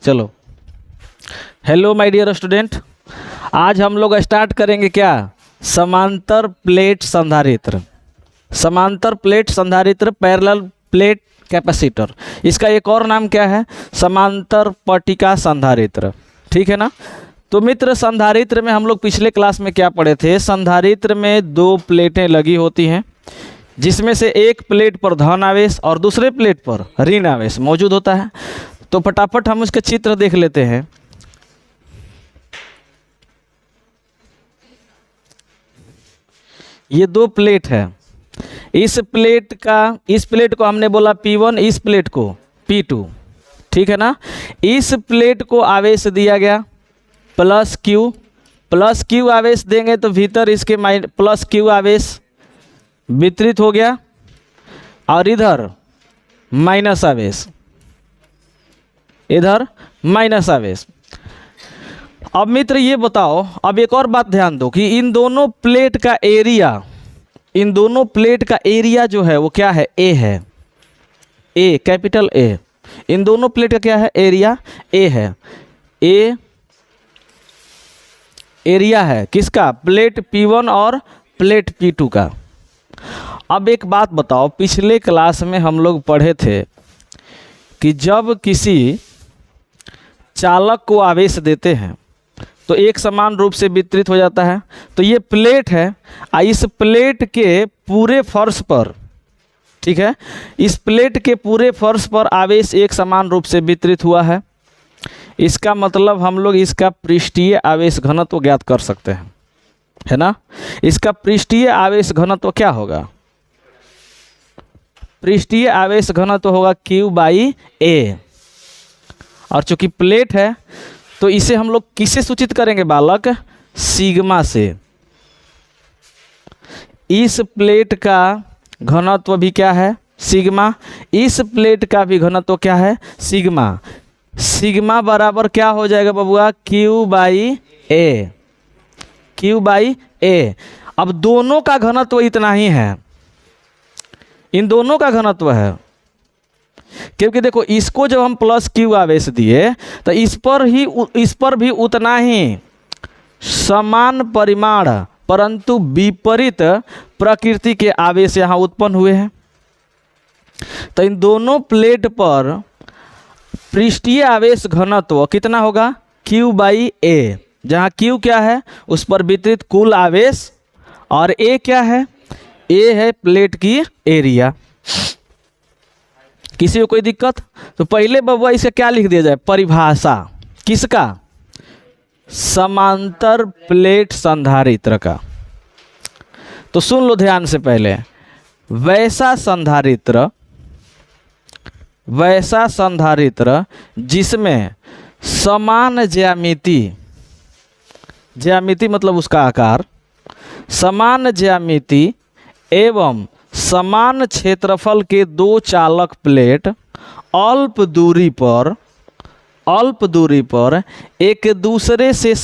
चलो, hello my dear student, आज हम लोग स्टार्ट करेंगे क्या, समांतर प्लेट संधारित्र। समांतर प्लेट संधारित्र, पैरेलल प्लेट कैपेसिटर। इसका एक और नाम क्या है, समांतर पट्टिका संधारित्र। ठीक है ना। तो मित्र, संधारित्र में हम लोग पिछले क्लास में क्या पढ़े थे, संधारित्र में दो प्लेटें लगी होती हैं, जिसमें से एक प्लेट पर धन आवेश और दूसरे प्लेट पर ऋण आवेश मौजूद होता है। तो फटाफट हम उसके चित्र देख लेते हैं। ये दो प्लेट है, इस प्लेट को हमने बोला P1, इस प्लेट को P2। ठीक है ना। इस प्लेट को आवेश दिया गया प्लस Q आवेश देंगे तो भीतर इसके प्लस Q आवेश वितरित हो गया और इधर माइनस आवेश, इधर माइनस आवेश। अब मित्र ये बताओ, अब एक और बात ध्यान दो कि इन दोनों प्लेट का एरिया जो है वो क्या है, ए है, ए, कैपिटल ए। इन दोनों प्लेट का क्या है, एरिया ए है। ए एरिया है किसका, प्लेट P1 और प्लेट P2 का। अब एक बात बताओ, पिछले क्लास में हम लोग पढ़े थे कि जब किसी चालक को आवेश देते हैं तो एक समान रूप से वितरित हो जाता है। तो ये प्लेट है, इस प्लेट के पूरे फर्श पर, ठीक है, इस प्लेट के पूरे फर्श पर आवेश एक समान रूप से वितरित हुआ है। इसका मतलब हम लोग इसका पृष्ठीय आवेश घनत्व ज्ञात कर सकते हैं, है ना। इसका पृष्ठीय आवेश घनत्व क्या होगा, पृष्ठीय आवेश घनत्व होगा Q/A। और चूंकि प्लेट है तो इसे हम लोग किससे सूचित करेंगे बालक, सिग्मा से। इस प्लेट का घनत्व भी क्या है, सिग्मा। इस प्लेट का भी घनत्व क्या है, सिग्मा। सिग्मा बराबर क्या हो जाएगा बबुआ, Q/A। Q/A। अब दोनों का घनत्व इतना ही है, इन दोनों का घनत्व है, क्योंकि देखो इसको जब हम प्लस Q आवेश दिए तो इस पर भी उतना ही समान परिमाण परंतु विपरीत प्रकृति के आवेश यहाँ उत्पन्न हुए हैं। तो इन दोनों प्लेट पर पृष्ठीय आवेश घनत्व कितना होगा, Q/A। जहाँ Q क्या है, उस पर वितरित कुल आवेश, और A क्या है, A है प्लेट की एरिया। किसी को कोई दिक्कत? तो पहले बबुआ इसे क्या लिख दिया जाए, परिभाषा किसका, समांतर प्लेट संधारित्र का। तो सुन लो ध्यान से पहले, वैसा संधारित्र जिसमें समान ज्यामिति मतलब उसका आकार, समान ज्यामिति एवं समान क्षेत्रफल के दो चालक प्लेट अल्प दूरी पर एक दूसरे से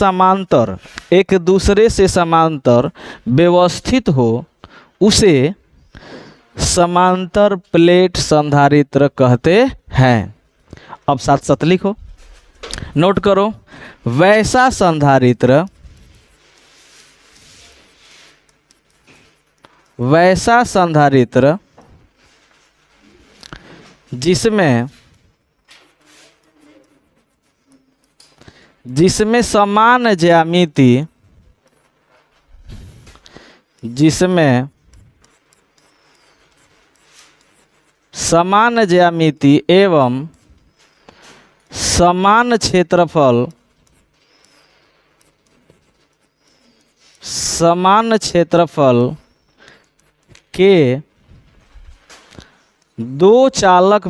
समांतर व्यवस्थित हो, उसे समांतर प्लेट संधारित्र कहते हैं। अब साथ साथ लिखो, नोट करो, वैसा संधारित्र जिसमें समान ज्यामिति एवं समान क्षेत्रफल के दो चालक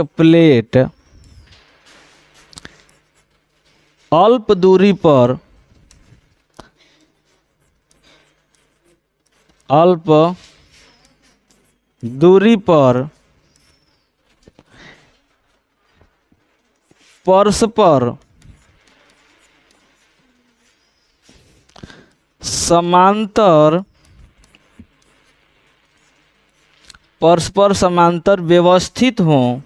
प्लेट अल्प दूरी पर परस्पर समांतर परस्पर समांतर व्यवस्थित हों,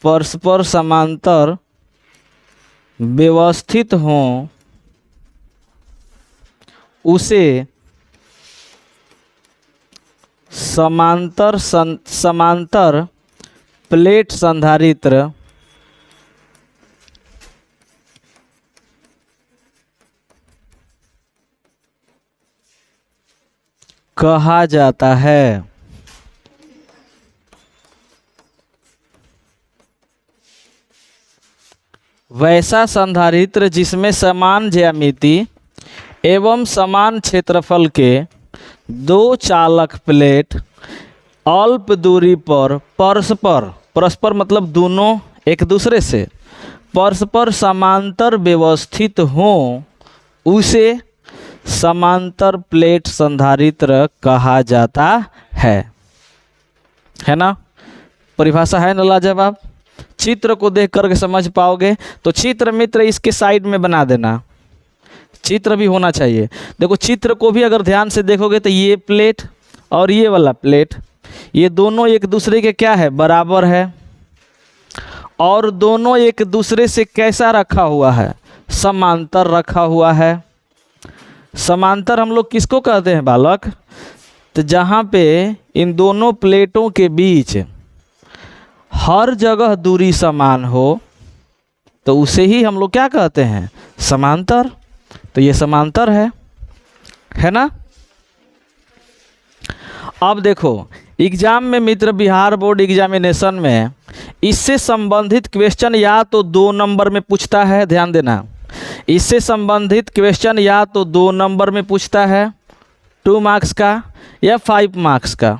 परस्पर समांतर व्यवस्थित हों, उसे समांतर प्लेट संधारित्र कहा जाता है। वैसा संधारित्र जिसमें समान ज्यामिति एवं समान क्षेत्रफल के दो चालक प्लेट अल्प दूरी पर परस्पर मतलब दोनों एक दूसरे से परस्पर समांतर व्यवस्थित हों, उसे समांतर प्लेट संधारित्र कहा जाता है ना। परिभाषा है ना लाजवाब। चित्र को देख करके समझ पाओगे तो चित्र मित्र इसके साइड में बना देना, चित्र भी होना चाहिए। देखो चित्र को भी अगर ध्यान से देखोगे तो ये प्लेट और ये वाला प्लेट, ये दोनों एक दूसरे के क्या है, बराबर है, और दोनों एक दूसरे से कैसा रखा हुआ है, समांतर रखा हुआ है। समांतर हम लोग किसको कहते हैं बालक, तो जहाँ पे इन दोनों प्लेटों के बीच हर जगह दूरी समान हो तो उसे ही हम लोग क्या कहते हैं, समांतर। तो ये समांतर है ना। अब देखो एग्जाम में मित्र, बिहार बोर्ड एग्जामिनेशन में इससे संबंधित क्वेश्चन या तो 2 नंबर में पूछता है, ध्यान देना, इससे संबंधित क्वेश्चन या तो 2 नंबर में पूछता है 2 मार्क्स का या 5 मार्क्स का,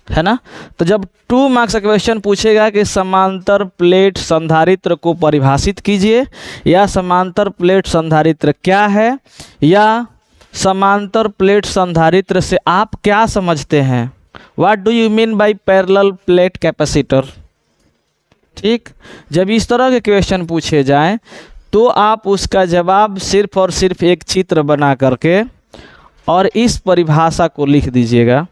है ना। तो जब 2 मार्क्स का क्वेश्चन पूछेगा कि समांतर प्लेट संधारित्र को परिभाषित कीजिए, या समांतर प्लेट संधारित्र क्या है, या समांतर प्लेट संधारित्र से आप क्या समझते हैं, what do you mean by parallel plate capacitor. ठीक, जब इस तरह के क्वेश्चन पूछे जाएं तो आप उसका जवाब सिर्फ और सिर्फ एक चित्र बना करके और इस परिभाषा को लिख दीजिएगा,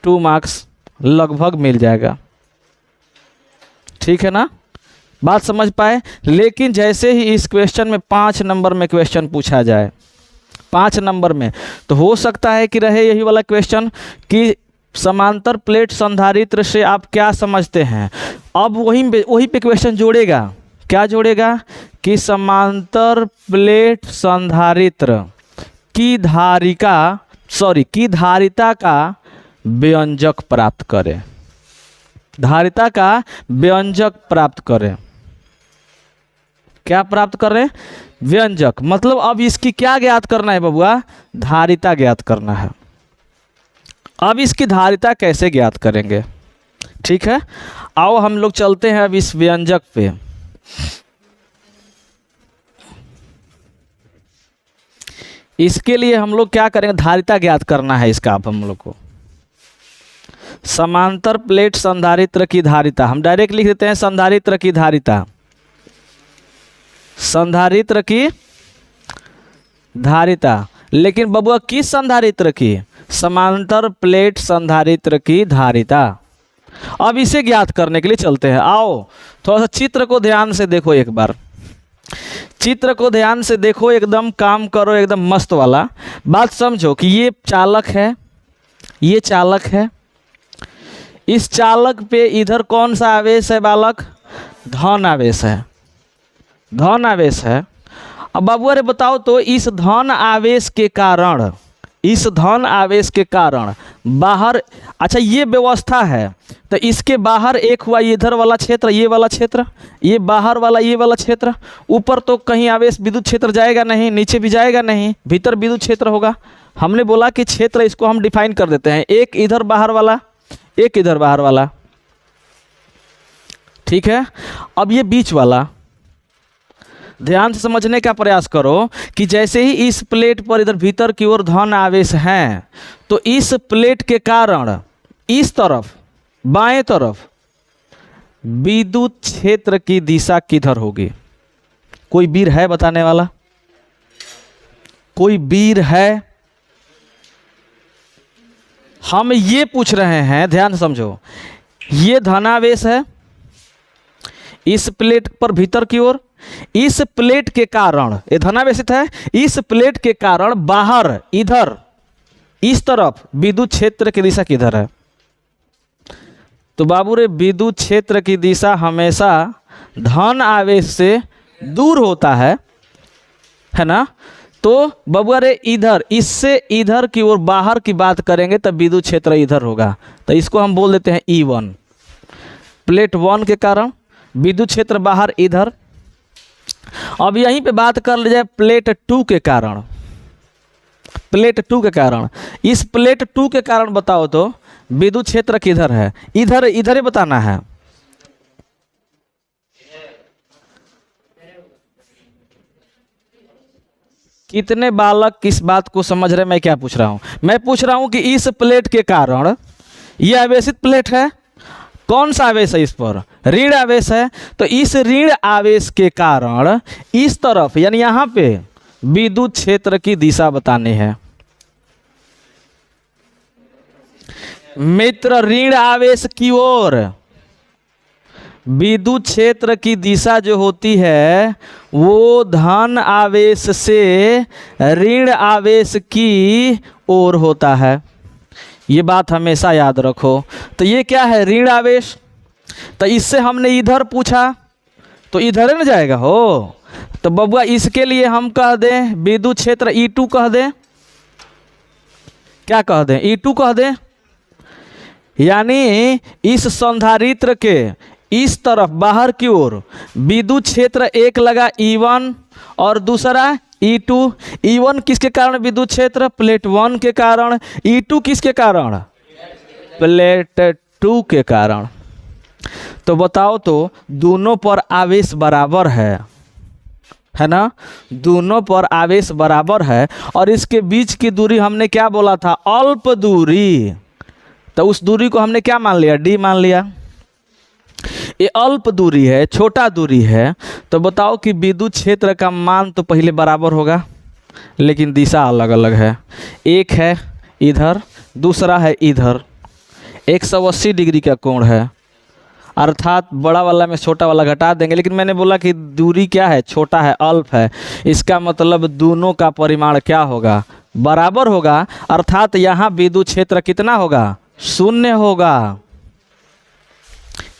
2 मार्क्स लगभग मिल जाएगा। ठीक है ना, बात समझ पाए। लेकिन जैसे ही इस क्वेश्चन में 5 नंबर में क्वेश्चन पूछा जाए, 5 नंबर में, तो हो सकता है कि रहे यही वाला क्वेश्चन कि समांतर प्लेट संधारित्र से आप क्या समझते हैं। अब वही पे क्वेश्चन जोड़ेगा, क्या जोड़ेगा कि समांतर प्लेट संधारित्र की धारिता का व्यंजक प्राप्त करें, धारिता का व्यंजक प्राप्त करें। क्या प्राप्त करें, व्यंजक। मतलब अब इसकी क्या ज्ञात करना है बबुआ, धारिता ज्ञात करना है। अब इसकी धारिता कैसे ज्ञात करेंगे, ठीक है। आओ हम लोग चलते हैं अब इस व्यंजक पे। इसके लिए हम लोग क्या करेंगे, धारिता ज्ञात करना है इसका। अब हम लोग को समांतर प्लेट संधारित्र की धारिता, हम डायरेक्ट लिख देते हैं संधारित्र की धारिता, संधारित्र की धारिता। लेकिन बबुआ किस संधारित्र की, समांतर प्लेट संधारित्र की धारिता। अब इसे ज्ञात करने के लिए चलते हैं। आओ थोड़ा सा चित्र को ध्यान से देखो, एक बार चित्र को ध्यान से देखो, एकदम काम करो, एकदम मस्त वाला बात समझो कि ये चालक है, ये चालक है, इस चालक पे इधर कौन सा आवेश है बालक, धन आवेश है, धन आवेश है। अब बाबू अरे बताओ तो इस धन आवेश के कारण, इस धन आवेश के कारण बाहर, अच्छा ये व्यवस्था है तो इसके बाहर एक हुआ इधर वाला क्षेत्र, ये वाला क्षेत्र, ये बाहर वाला ये वाला क्षेत्र। ऊपर तो कहीं आवेश विद्युत क्षेत्र जाएगा नहीं, नीचे भी जाएगा नहीं, भीतर विद्युत क्षेत्र होगा। हमने बोला कि क्षेत्र इसको हम डिफाइन कर देते हैं, एक इधर बाहर वाला, एक इधर बाहर वाला, ठीक है। अब ये बीच वाला ध्यान से समझने का प्रयास करो कि जैसे ही इस प्लेट पर इधर भीतर की ओर धन आवेश हैं तो इस प्लेट के कारण इस तरफ बाएं तरफ विद्युत क्षेत्र की दिशा किधर होगी। कोई वीर है बताने वाला, कोई वीर है, हम ये पूछ रहे हैं, ध्यान से समझो, ये धनावेश है इस प्लेट पर भीतर की ओर, इस प्लेट के कारण ये धनावेशित है, इस प्लेट के कारण बाहर इधर इस तरफ विद्युत क्षेत्र की दिशा किधर है? तो बाबू रे विद्युत क्षेत्र की दिशा हमेशा धन आवेश से दूर होता है ना। तो बबुआ रे इधर, इससे इधर की ओर बाहर की बात करेंगे तब विद्युत क्षेत्र इधर होगा, तो इसको हम बोल देते हैं E1। प्लेट 1 के कारण विद्युत क्षेत्र बाहर इधर। अब यहीं पे बात कर ली जाए प्लेट 2 के कारण। प्लेट 2 के कारण, इस प्लेट 2 के कारण बताओ तो विद्युत क्षेत्र किधर है? इधर, इधर ही बताना है। कितने बालक किस बात को समझ रहे? मैं क्या पूछ रहा हूं? मैं पूछ रहा हूं कि इस प्लेट के कारण, यह आवेशित प्लेट है, कौन सा आवेश है इस पर? ऋण आवेश है। तो इस ऋण आवेश के कारण इस तरफ यानी यहां पे विद्युत क्षेत्र की दिशा बतानी है। मित्र, ऋण आवेश की ओर विद्युत क्षेत्र की दिशा जो होती है वो धन आवेश से ऋण आवेश की ओर होता है। ये बात हमेशा याद रखो। तो ये क्या है? ऋण आवेश। तो इससे हमने इधर पूछा तो इधर न जाएगा हो। तो बबुआ इसके लिए हम कह दें विद्युत क्षेत्र E2 कह दें। क्या कह दें? E2 कह दें। यानी इस संधारित्र के इस तरफ बाहर की ओर विद्युत क्षेत्र एक लगा E1 और दूसरा E2। E1 किसके कारण विद्युत क्षेत्र? प्लेट 1 के कारण। E2 किसके कारण? प्लेट 2 के कारण। तो बताओ तो दोनों पर आवेश बराबर है ना? दोनों पर आवेश बराबर है और इसके बीच की दूरी हमने क्या बोला था? अल्प दूरी। तो उस दूरी को हमने क्या मान लिया? D मान लिया। ये अल्प दूरी है, छोटा दूरी है। तो बताओ कि विद्युत क्षेत्र का मान तो पहले बराबर होगा लेकिन दिशा अलग अलग है। एक है इधर, दूसरा है इधर। 180 डिग्री का कोण है, अर्थात बड़ा वाला में छोटा वाला घटा देंगे। लेकिन मैंने बोला कि दूरी क्या है? छोटा है, अल्प है। इसका मतलब दोनों का परिमाण क्या होगा? बराबर होगा। अर्थात यहाँ विद्युत क्षेत्र कितना होगा? 0 होगा।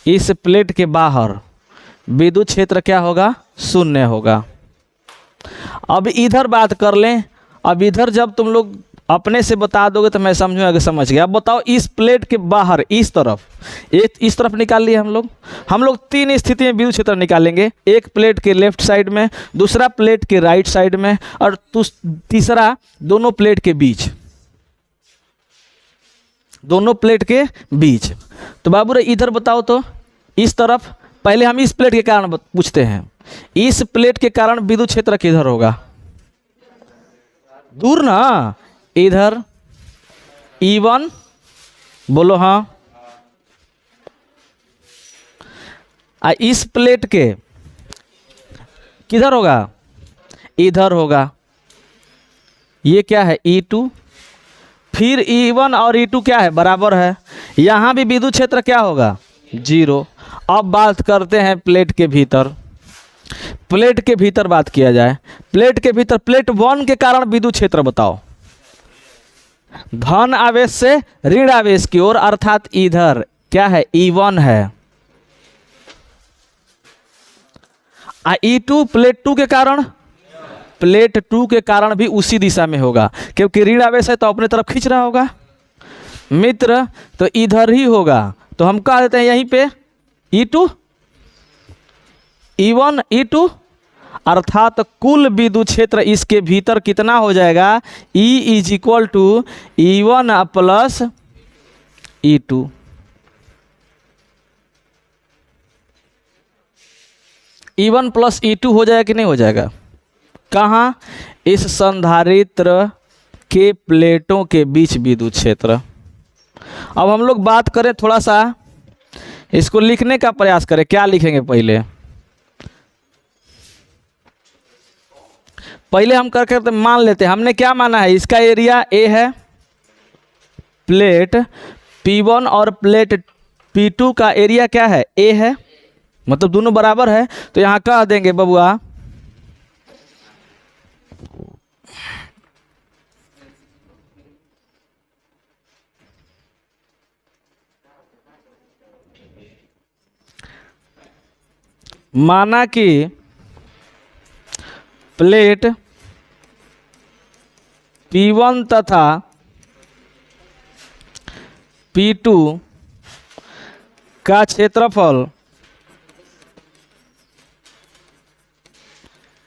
इस प्लेट के बाहर विद्युत क्षेत्र क्या होगा? 0 होगा। अब इधर बात कर लें। अब इधर जब तुम लोग अपने से बता दोगे तो मैं समझूंगा कि समझ गया। अब बताओ इस प्लेट के बाहर इस तरफ, एक इस तरफ निकाल लिए हम लोग 3 स्थिति में विद्युत क्षेत्र निकालेंगे। एक प्लेट के लेफ्ट साइड में, दूसरा प्लेट के राइट साइड में और तीसरा दोनों प्लेट के बीच। दोनों प्लेट के बीच। तो बाबू रे इधर बताओ तो इस तरफ। पहले हम इस प्लेट के कारण पूछते हैं। इस प्लेट के कारण विद्युत क्षेत्र किधर होगा? दूर ना। इधर E1 बोलो हाँ। इस प्लेट के किधर होगा? इधर होगा। ये क्या है? E2। फिर E1 और E2 क्या है? बराबर है। यहाँ भी विद्युत क्षेत्र क्या होगा? 0। अब बात करते हैं प्लेट के भीतर। प्लेट के भीतर बात किया जाए। प्लेट के भीतर प्लेट 1 के कारण विद्युत क्षेत्र बताओ। धन आवेश से ऋण आवेश की ओर, अर्थात इधर क्या है? E1 है। E2 प्लेट 2 के कारण, प्लेट 2 के कारण भी उसी दिशा में होगा क्योंकि ऋण आवेश है तो अपने तरफ खींच रहा होगा मित्र। तो इधर ही होगा। तो हम कह देते हैं यहीं पे E2 E1 E2, अर्थात कुल विद्युत क्षेत्र इसके भीतर कितना हो जाएगा? E is equal to E1 plus E2। E1 plus E2 हो जाएगा कि नहीं हो जाएगा? कहाँ? इस संधारित्र के प्लेटों के बीच विद्युत क्षेत्र। अब हम लोग बात करें, थोड़ा सा इसको लिखने का प्रयास करें। क्या लिखेंगे? पहले हम करके मान लेते हैं। हमने क्या माना है? इसका एरिया A है, प्लेट P1 और प्लेट P2 का एरिया क्या है, A है, मतलब दोनों बराबर है। तो यहाँ कह देंगे बबुआ माना कि प्लेट P1 तथा P2 का क्षेत्रफल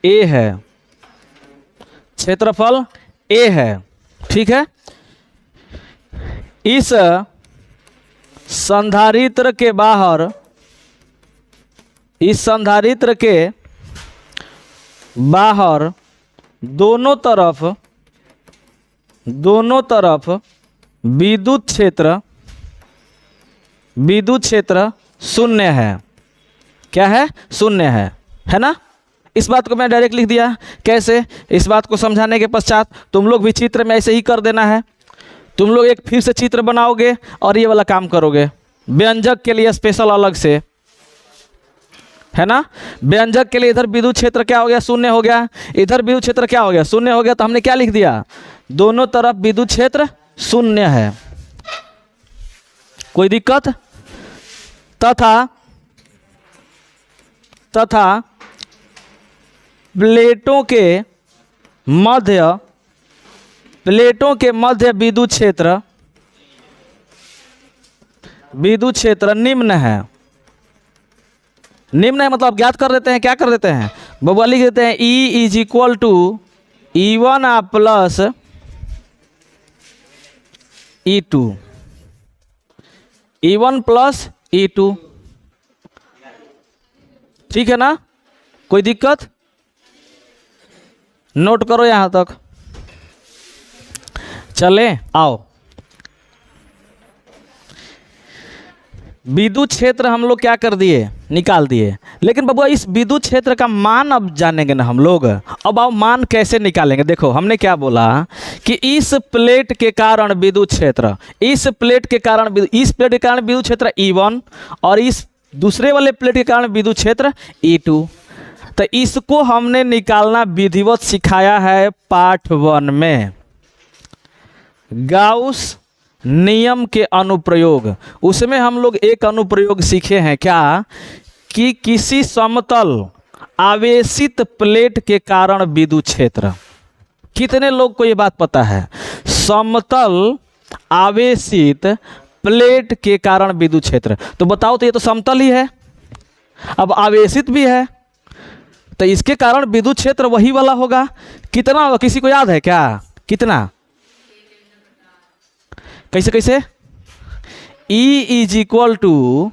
A है, क्षेत्रफल A है, ठीक है। इस संधारित्र के बाहर, इस संधारित्र के बाहर दोनों तरफ विद्युत क्षेत्र शून्य है। क्या है, शून्य है ना। इस बात को मैं डायरेक्ट लिख दिया। कैसे, इस बात को समझाने के पश्चात तुम लोग भी चित्र में ऐसे ही कर देना है। तुम लोग एक फिर से चित्र बनाओगे और ये वाला काम करोगे, व्यंजक के लिए स्पेशल अलग से, है ना। व्यंजक के लिए इधर विद्युत क्षेत्र क्या हो गया, शून्य हो गया, इधर विद्युत क्षेत्र क्या हो गया, शून्य हो गया। तो हमने क्या लिख दिया, दोनों तरफ विद्युत क्षेत्र शून्य है, कोई दिक्कत। तथा प्लेटों के मध्य विद्युत क्षेत्र निम्न है। निम्न है मतलब ज्ञात कर देते हैं, क्या कर देते हैं बबुआ, लिख देते हैं E is equal to E1 plus E2, E1 plus E2, ठीक है ना, कोई दिक्कत। नोट करो यहां तक, चले आओ। विद्युत क्षेत्र हम लोग क्या कर दिए, निकाल दिए। लेकिन बबुआ इस विद्युत क्षेत्र का मान अब जानेंगे ना हम लोग। अब आओ मान कैसे निकालेंगे। देखो हमने क्या बोला कि इस प्लेट के कारण विद्युत क्षेत्र, इस प्लेट के कारण विद्युत क्षेत्र E1 और इस दूसरे वाले प्लेट के कारण विद्युत क्षेत्र E2। तो इसको हमने निकालना विधिवत सिखाया है पाठ 1 में, गाउस नियम के अनुप्रयोग। उसमें हम लोग एक अनुप्रयोग सीखे हैं, क्या कि किसी समतल आवेशित प्लेट के कारण विद्युत क्षेत्र। कितने लोग को ये बात पता है, समतल आवेशित प्लेट के कारण विद्युत क्षेत्र। तो बताओ, तो ये तो समतल ही है, अब आवेशित भी है, तो इसके कारण विद्युत क्षेत्र वही वाला होगा। कितना होगा, किसी को याद है क्या, कितना, कैसे E is equal to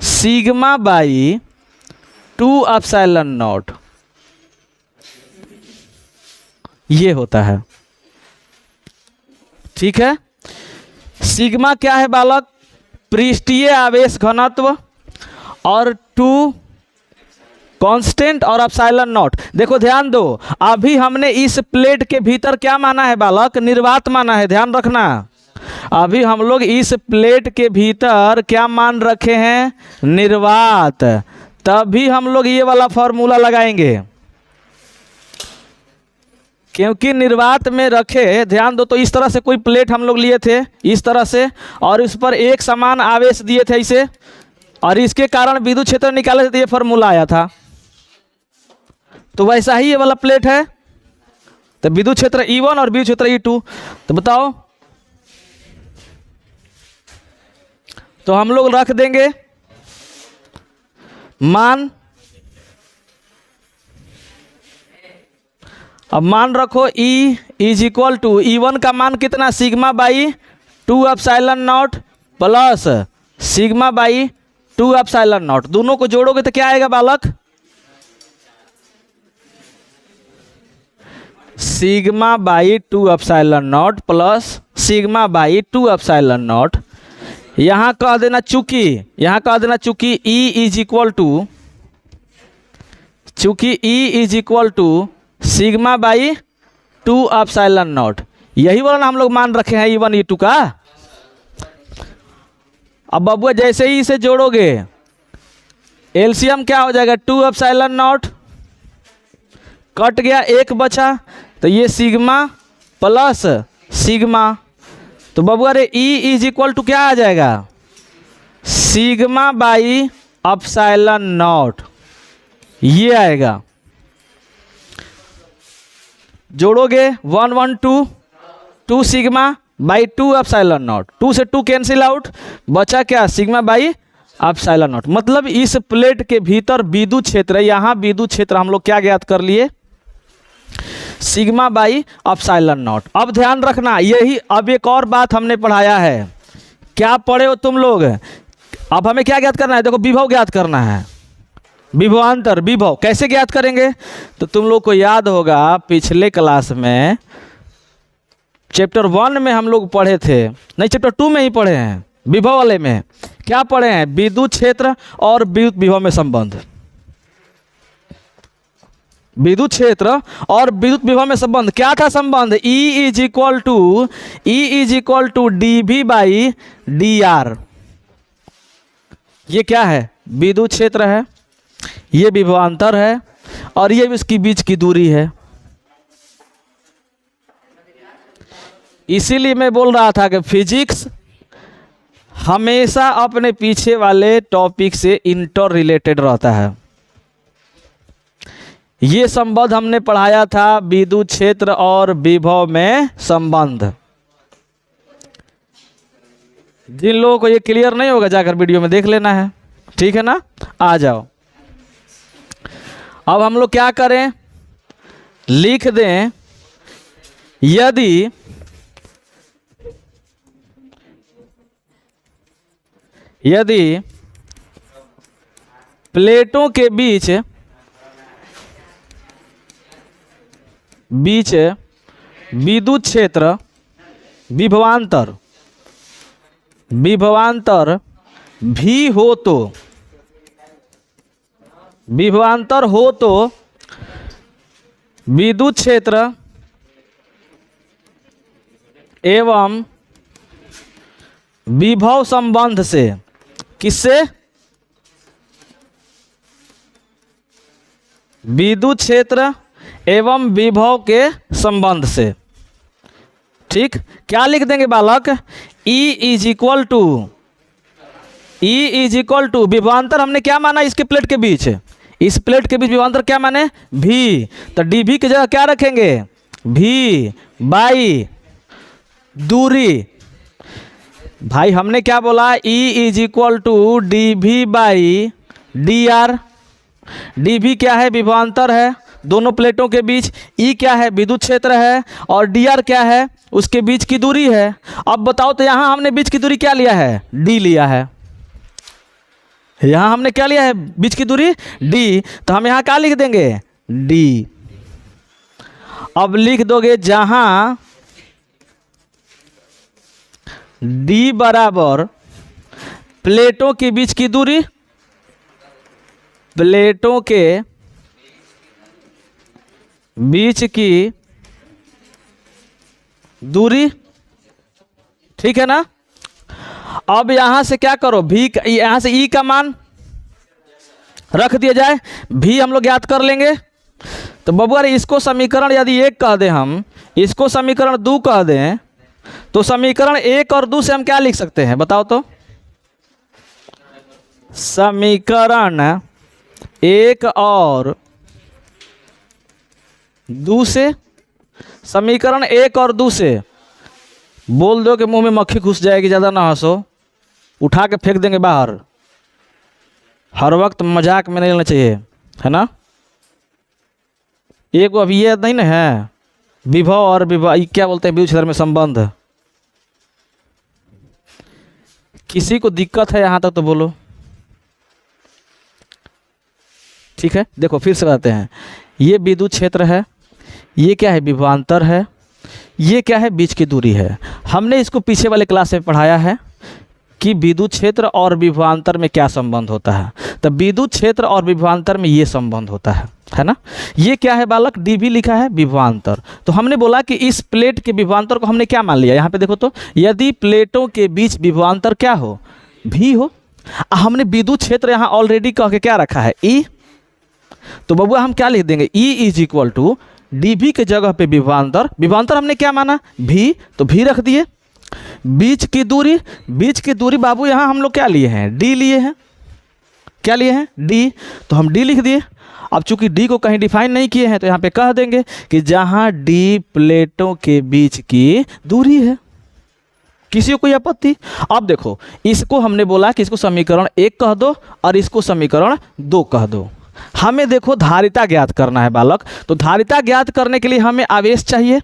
sigma by 2 epsilon naught, ये होता है, ठीक है। सिग्मा क्या है बालक, पृष्ठीय आवेश घनत्व, और 2 कांस्टेंट और एप्सिलॉन नॉट। देखो ध्यान दो, अभी हमने इस प्लेट के भीतर क्या माना है बालक, निर्वात माना है, ध्यान रखना। अभी हम लोग इस प्लेट के भीतर क्या मान रखे हैं, निर्वात। तभी हम लोग ये वाला फॉर्मूला लगाएंगे, क्योंकि निर्वात में रखे, ध्यान दो, तो इस तरह से कोई प्लेट हम लोग लिए थे इस तरह से, और इस पर एक समान आवेश दिए थे इसे, और इसके कारण विद्युत क्षेत्र निकाले थे, ये फॉर्मूला आया था। तो वैसा ही ये वाला प्लेट है, तो विद्युत क्षेत्र E1 और विद्युत क्षेत्र E2। तो बताओ, तो हम लोग रख देंगे मान। अब मान रखो E is equal to E1 का मान कितना, sigma by 2 epsilon naught plus sigma by 2 epsilon naught. दोनों को जोड़ोगे तो क्या आएगा बालक, sigma by 2 epsilon naught plus sigma by 2 epsilon naught. यहाँ कह देना चूंकि E is equal to sigma by 2 epsilon naught, यही वाला हम लोग मान रखे हैं E1 E2 का, अब बबुआ जैसे ही इसे जोड़ोगे एलसीएम क्या हो जाएगा, 2 एप्सिलॉन नॉट, कट गया एक बचा, तो ये सिग्मा प्लस सिग्मा, तो बबुआ रे ई इज इक्वल टू क्या आ जाएगा, सिग्मा बाई एप्सिलॉन नॉट, ये आएगा। जोड़ोगे 1 1 2, 2 सिग्मा बाई 2 एप्सिलॉन नॉट, 2 से 2 कैंसिल आउट, बचा क्या, सिग्मा बाई एप्सिलॉन नॉट। मतलब इस प्लेट के भीतर विद्युत क्षेत्र है, यहाँ विद्युत क्षेत्र हम लोग क्या ज्ञात कर लिए, सिग्मा बाई एप्सिलॉन नॉट। अब ध्यान रखना यही, अब एक और बात हमने पढ़ाया है, क्या पढ़े हो तुम लोग, अब हमें क्या ज्ञात करना है, देखो विभव ज्ञात करना है, विभवांतर विभव कैसे ज्ञात करेंगे, तो तुम लोग को याद होगा पिछले क्लास में चैप्टर 1 में हम लोग पढ़े थे, नहीं चैप्टर 2 में ही पढ़े हैं, विभव वाले में क्या पढ़े हैं, विद्युत क्षेत्र और विद्युत विभव में संबंध, विद्युत क्षेत्र और विद्युत विभव में संबंध क्या था संबंध, E is equal to D V by D R. ये क्या है, विद्युत क्षेत्र है, ये विभवांतर है और ये इसकी बीच की दूरी है। इसीलिए मैं बोल रहा था कि फिजिक्स हमेशा अपने पीछे वाले टॉपिक से इंटर रिलेटेड रहता है। ये संबंध हमने पढ़ाया था विद्युत क्षेत्र और विभव में संबंध। जिन लोगों को ये क्लियर नहीं होगा जाकर वीडियो में देख लेना है, ठीक है ना। आ जाओ, अब हम लोग क्या करें, लिख दें यदि प्लेटों के बीच विद्युत क्षेत्र विभवांतर भी हो तो, विभवांतर हो तो विद्युत क्षेत्र एवं विभव संबंध से, किससे, विद्युत क्षेत्र एवं विभव के संबंध से, ठीक। क्या लिख देंगे बालक, E इज इक्वल टू विभवांतर हमने क्या माना इसके प्लेट के बीच, इस प्लेट के बीच विभवांतर क्या माने, V, तो डी वी की जगह क्या रखेंगे, V बाई दूरी। भाई हमने क्या बोला, E is equal to D V by D R. D V क्या है, विभवांतर है दोनों प्लेटों के बीच, E क्या है, विद्युत क्षेत्र है, और डी आर क्या है, उसके बीच की दूरी है। अब बताओ तो यहाँ हमने बीच की दूरी क्या लिया है, D लिया है, यहाँ हमने क्या लिया है, बीच की दूरी D, तो हम यहाँ क्या लिख देंगे, D। अब लिख दोगे जहाँ D बराबर प्लेटों के बीच की दूरी, प्लेटों के बीच की दूरी, ठीक है ना। अब यहां से क्या करो, V यहां से E का मान रख दिया जाए, V हम लोग याद कर लेंगे। तो बबुआ इसको समीकरण यदि 1 कह दें, हम इसको समीकरण 2 कह दें, तो समीकरण 1 और 2 से हम क्या लिख सकते हैं बताओ तो, समीकरण 1 और 2 से, समीकरण 1 और 2 से बोल दो कि मुंह में मक्खी घुस जाएगी, ज़्यादा ना हंसो, उठा के फेंक देंगे बाहर। हर वक्त मजाक में नहीं लेना चाहिए, है ना। एक अब ये नहीं ना है, विभव और विभव क्या बोलते हैं, विद्युत क्षेत्र में संबंध। किसी को दिक्कत है यहाँ तक तो बोलो, ठीक है। देखो फिर से बताते हैं, ये विद्युत क्षेत्र है, ये क्या है, विभवांतर है, ये क्या है, बीच की दूरी है। हमने इसको पीछे वाले क्लास में पढ़ाया है कि विद्युत क्षेत्र और विभवांतर में क्या संबंध होता है। तो विद्युत क्षेत्र और विभवांतर में ये संबंध होता है ना। ये क्या है बालक, डीवी लिखा है, विभवांतर। तो हमने बोला कि इस प्लेट के विभवांतर को हमने क्या मान लिया, यहाँ पे देखो तो, यदि प्लेटों के बीच विभवांतर क्या हो, भी हो। हमने विद्युत क्षेत्र यहाँ ऑलरेडी कह के क्या रखा है, ई। तो बबुआ हम क्या लिख देंगे, E is equal to D भी के जगह पे विभवांतर, विभवांतर हमने क्या माना, भी, तो भी रख दिए। बीच की दूरी बाबू यहाँ हम लोग क्या लिए हैं, डी लिए हैं। क्या लिए हैं, डी, तो हम डी लिख दिए। अब चूंकि डी को कहीं डिफाइन नहीं किए हैं तो यहाँ पे कह देंगे कि जहाँ डी प्लेटों के बीच की दूरी है। किसी को कोई आपत्ति? अब देखो, इसको हमने बोला कि इसको समीकरण 1 कह दो और इसको समीकरण 2 कह दो। हमें देखो धारिता ज्ञात करना है बालक, तो धारिता ज्ञात करने के लिए हमें आवेश चाहिए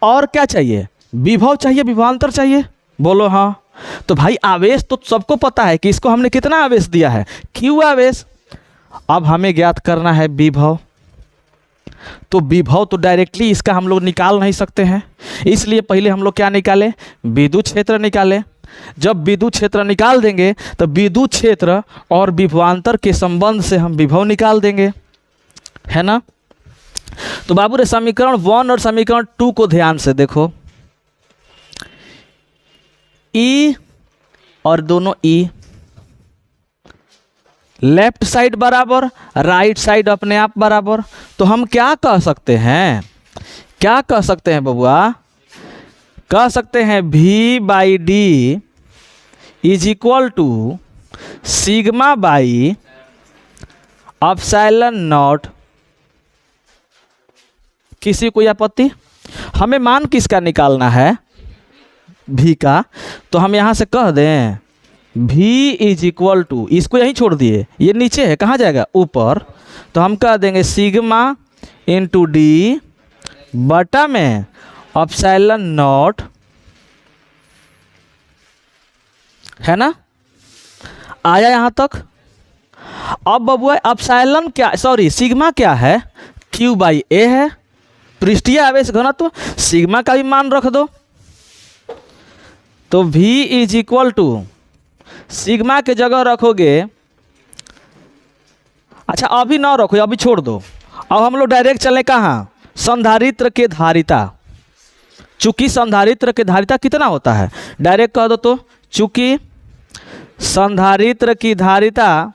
और क्या चाहिए, विभव चाहिए, विभवांतर चाहिए। बोलो हाँ। तो भाई आवेश तो सबको पता है कि इसको हमने कितना आवेश दिया है, Q आवेश। अब हमें ज्ञात करना है विभव, तो विभव तो डायरेक्टली इसका हम लोग निकाल नहीं सकते हैं, इसलिए पहले हम लोग क्या निकालें, विद्युत क्षेत्र निकालें। जब विद्युत क्षेत्र निकाल देंगे तो विद्युत क्षेत्र और विभवांतर के संबंध से हम विभव निकाल देंगे, है ना। तो बाबू रे समीकरण 1 और समीकरण 2 को ध्यान से देखो, ई और दोनों ई, लेफ्ट साइड बराबर, राइट साइड अपने आप बराबर। तो हम क्या कह सकते हैं, क्या कह सकते हैं बबुआ, कह सकते हैं V by D is equal to sigma by epsilon naught. किसी को आपत्ति? हमें मान किसका निकालना है, V का, तो हम यहां से कह दें V इज इक्वल टू, इसको यहीं छोड़ दिए, ये नीचे है, कहाँ जाएगा, ऊपर। तो हम कह देंगे सिग्मा इंटू डी बटा में एप्सिलॉन नॉट, है ना। आया यहां तक। अब बबुआ एप्सिलॉन क्या, सॉरी सिग्मा क्या है, Q बाई ए है, पृष्ठीय आवेश घनत्व। सिग्मा का भी मान रख दो, तो V is equal to, sigma के जगह रखोगे, अच्छा अभी ना रखो, अभी छोड़ दो। अब हम लोग डायरेक्ट चले कहाँ, संधारित्र के धारिता। चूंकि संधारित्र के धारिता कितना होता है, डायरेक्ट कह दो, तो चूंकि संधारित्र की धारिता,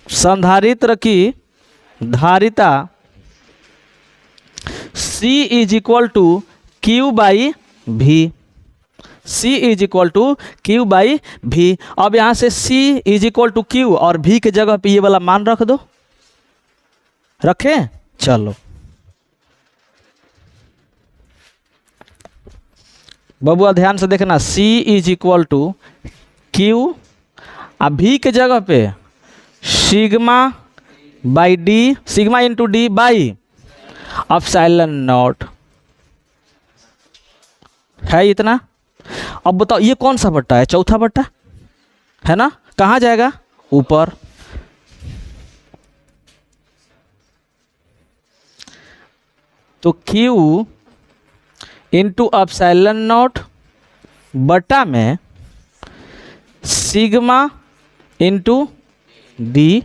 संधारित्र की धारिता C is equal to Q by V, C is equal to Q by V। अब यहाँ से C is equal to Q और V के जगह पे ये वाला मान रख दो, रखें। चलो बबुआ ध्यान से देखना, C is equal to Q और V के जगह पे sigma by D, sigma into D by epsilon naught, है इतना। अब बताओ ये कौन सा बट्टा है, चौथा बट्टा है ना, कहाँ जाएगा, ऊपर। तो Q इंटू एप्सिलॉन नॉट बटा में sigma into D,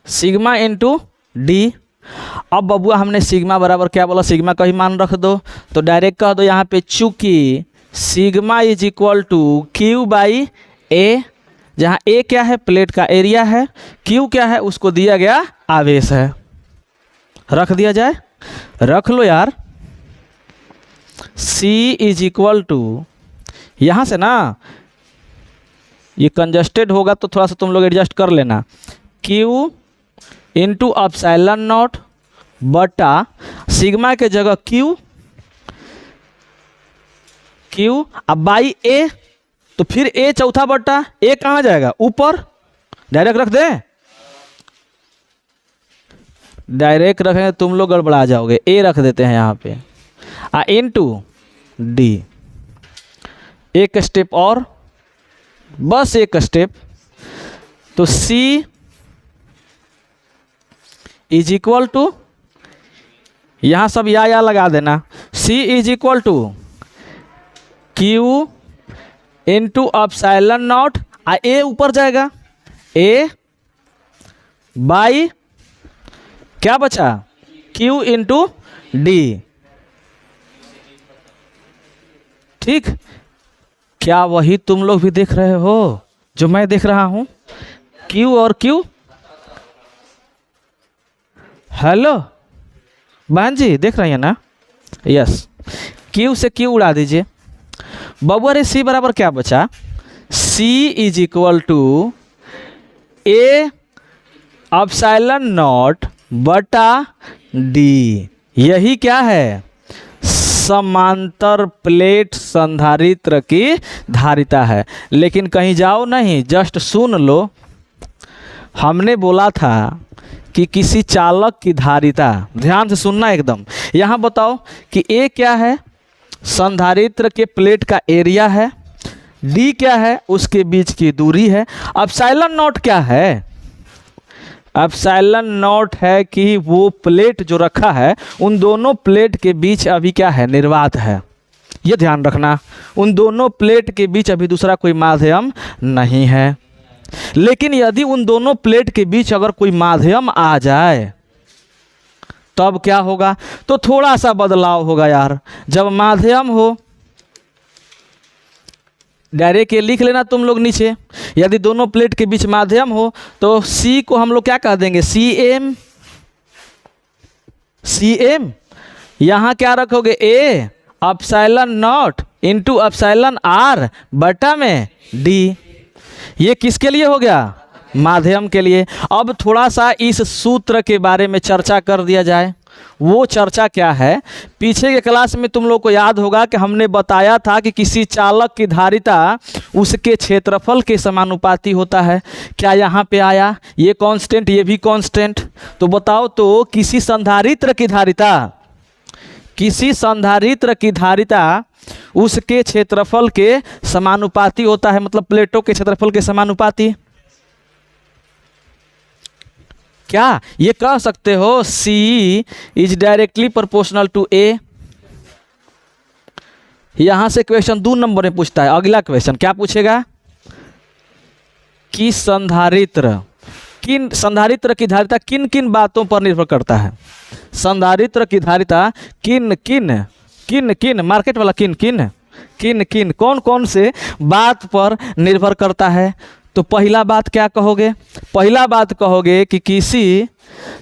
sigma into D. अब बबुआ हमने सिग्मा बराबर क्या बोला, सिग्मा का ही मान रख दो, तो डायरेक्ट कह दो यहाँ पे, चूंकि sigma is equal to Q by A, जहाँ ए क्या है, प्लेट का एरिया है, Q क्या है, उसको दिया गया आवेश है। रख दिया जाए, रख लो यार। C इज इक्वल टू, यहाँ से ना ये कंजस्टेड होगा तो थोड़ा सा तुम लोग एडजस्ट कर लेना, Q इंटू एप्सिलॉन नॉट बटा सिग्मा के जगह Q अब बाई ए, तो फिर ए चौथा बट्टा, ए कहाँ जाएगा, ऊपर। डायरेक्ट रख दें, डायरेक्ट रखेंगे तुम लोग गड़बड़ा जाओगे, ए रख देते हैं यहाँ पे, इंटू डी। एक स्टेप और, बस एक स्टेप, तो C इज इक्वल टू, यहाँ सब या लगा देना, C is equal to Q into epsilon naught, A ऊपर जाएगा, ए बाई क्या बचा, Q इंटू डी। ठीक, क्या वही तुम लोग भी देख रहे हो जो मैं देख रहा हूं? क्यू और क्यू, हेलो बहन जी देख रही है ना? यस, क्यू से क्यू उड़ा दीजिए। बबुआ रे सी बराबर क्या बचा? C is equal to A epsilon naught बटा डी। यही क्या है? समांतर प्लेट संधारित्र की धारिता है। लेकिन कहीं जाओ नहीं, जस्ट सुन लो। हमने बोला था कि किसी चालक की धारिता, ध्यान से सुनना एकदम। यहाँ बताओ कि ए क्या है? संधारित्र के प्लेट का एरिया है। डी क्या है? उसके बीच की दूरी है। एप्सिलॉन नॉट क्या है? एप्सिलॉन नॉट है कि वो प्लेट जो रखा है उन दोनों प्लेट के बीच अभी क्या है? निर्वात है। ये ध्यान रखना, उन दोनों प्लेट के बीच अभी दूसरा कोई माध्यम नहीं है। लेकिन यदि उन दोनों प्लेट के बीच अगर कोई माध्यम आ जाए तब क्या होगा? तो थोड़ा सा बदलाव होगा यार। जब माध्यम हो, डायरेक्ट ये लिख लेना तुम लोग नीचे, यदि दोनों प्लेट के बीच माध्यम हो तो सी को हम लोग क्या कह देंगे? C M. सी एम यहाँ क्या रखोगे? A epsilon naught into epsilon R बटा में डी। ये किसके लिए हो गया? माध्यम के लिए। अब थोड़ा सा इस सूत्र के बारे में चर्चा कर दिया जाए। वो चर्चा क्या है? पीछे के क्लास में तुम लोग को याद होगा कि हमने बताया था कि किसी चालक की धारिता उसके क्षेत्रफल के समानुपाती होता है। क्या यहाँ पे आया? ये कांस्टेंट, ये भी कांस्टेंट। तो बताओ तो किसी संधारित्र की धारिता, किसी संधारित्र की धारिता उसके क्षेत्रफल के समानुपाती होता है, मतलब प्लेटों के क्षेत्रफल के समानुपाती। क्या ये कह सकते हो C is directly proportional to A? यहां से क्वेश्चन 2 नंबर में पूछता है। अगला क्वेश्चन क्या पूछेगा कि संधारित्र की धारिता किन किन बातों पर निर्भर करता है? संधारित्र की धारिता किन किन मार्केट वाला किन कौन कौन से बात पर निर्भर करता है? तो पहला बात क्या कहोगे? पहला बात कहोगे कि किसी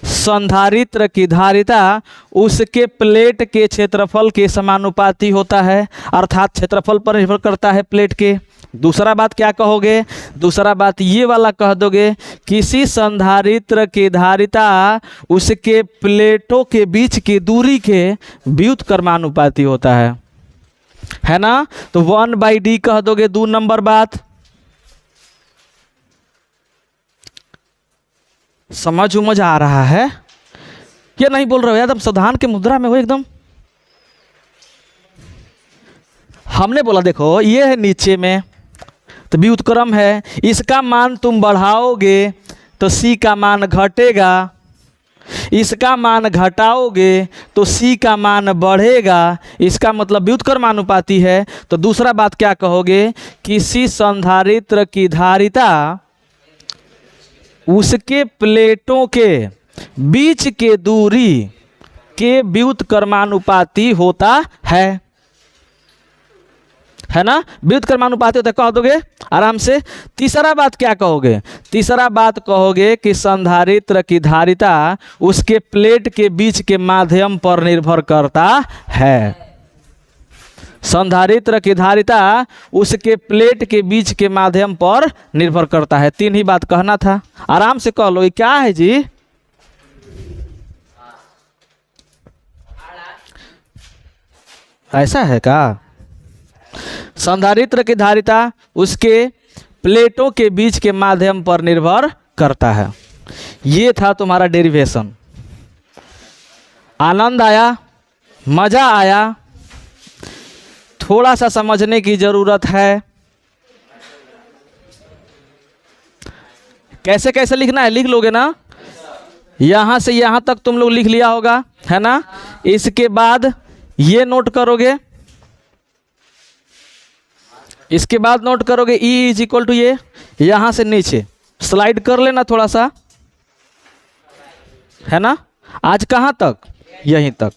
संधारित्र की धारिता उसके प्लेट के क्षेत्रफल के समानुपाती होता है, अर्थात क्षेत्रफल पर निर्भर करता है प्लेट के। दूसरा बात क्या कहोगे? दूसरा बात ये वाला कह दोगे, किसी संधारित्र की धारिता उसके प्लेटों के बीच की दूरी के व्युत्क्रमानुपाती होता है ना? तो 1/d कह दोगे। 2 नंबर बात समझ उमझ आ रहा है या नहीं? बोल रहे हो एकदम सावधान के मुद्रा में हो एकदम। हमने बोला देखो ये है नीचे में तो व्युत्क्रम है, इसका मान तुम बढ़ाओगे तो C का मान घटेगा, इसका मान घटाओगे तो C का मान बढ़ेगा। इसका मतलब व्युत्क्रमानुपाती है। तो दूसरा बात क्या कहोगे? किसी संधारित्र की धारिता उसके प्लेटों के बीच के दूरी के व्युत्क्रमानुपाती होता है ना? व्युत्क्रमानुपाती होता है, कह दोगे आराम से। तीसरा बात क्या कहोगे? तीसरा बात कहोगे कि संधारित्र की धारिता उसके प्लेट के बीच के माध्यम पर निर्भर करता है। संधारित्र की धारिता उसके प्लेट के बीच के माध्यम पर निर्भर करता है। 3 ही बात कहना था, आराम से कह लो। ये क्या है जी? ऐसा है का? संधारित्र की धारिता उसके प्लेटों के बीच के माध्यम पर निर्भर करता है। ये था तुम्हारा डेरिवेशन। आनंद आया? मजा आया? थोड़ा सा समझने की जरूरत है। कैसे कैसे लिखना है लिख लोगे ना? यहां से यहां तक तुम लोग लिख लिया होगा, है ना? इसके बाद ये नोट करोगे, इसके बाद नोट करोगे E इज इक्वल टू ये। यहां से नीचे स्लाइड कर लेना थोड़ा सा, है ना? आज कहां तक? यहीं तक।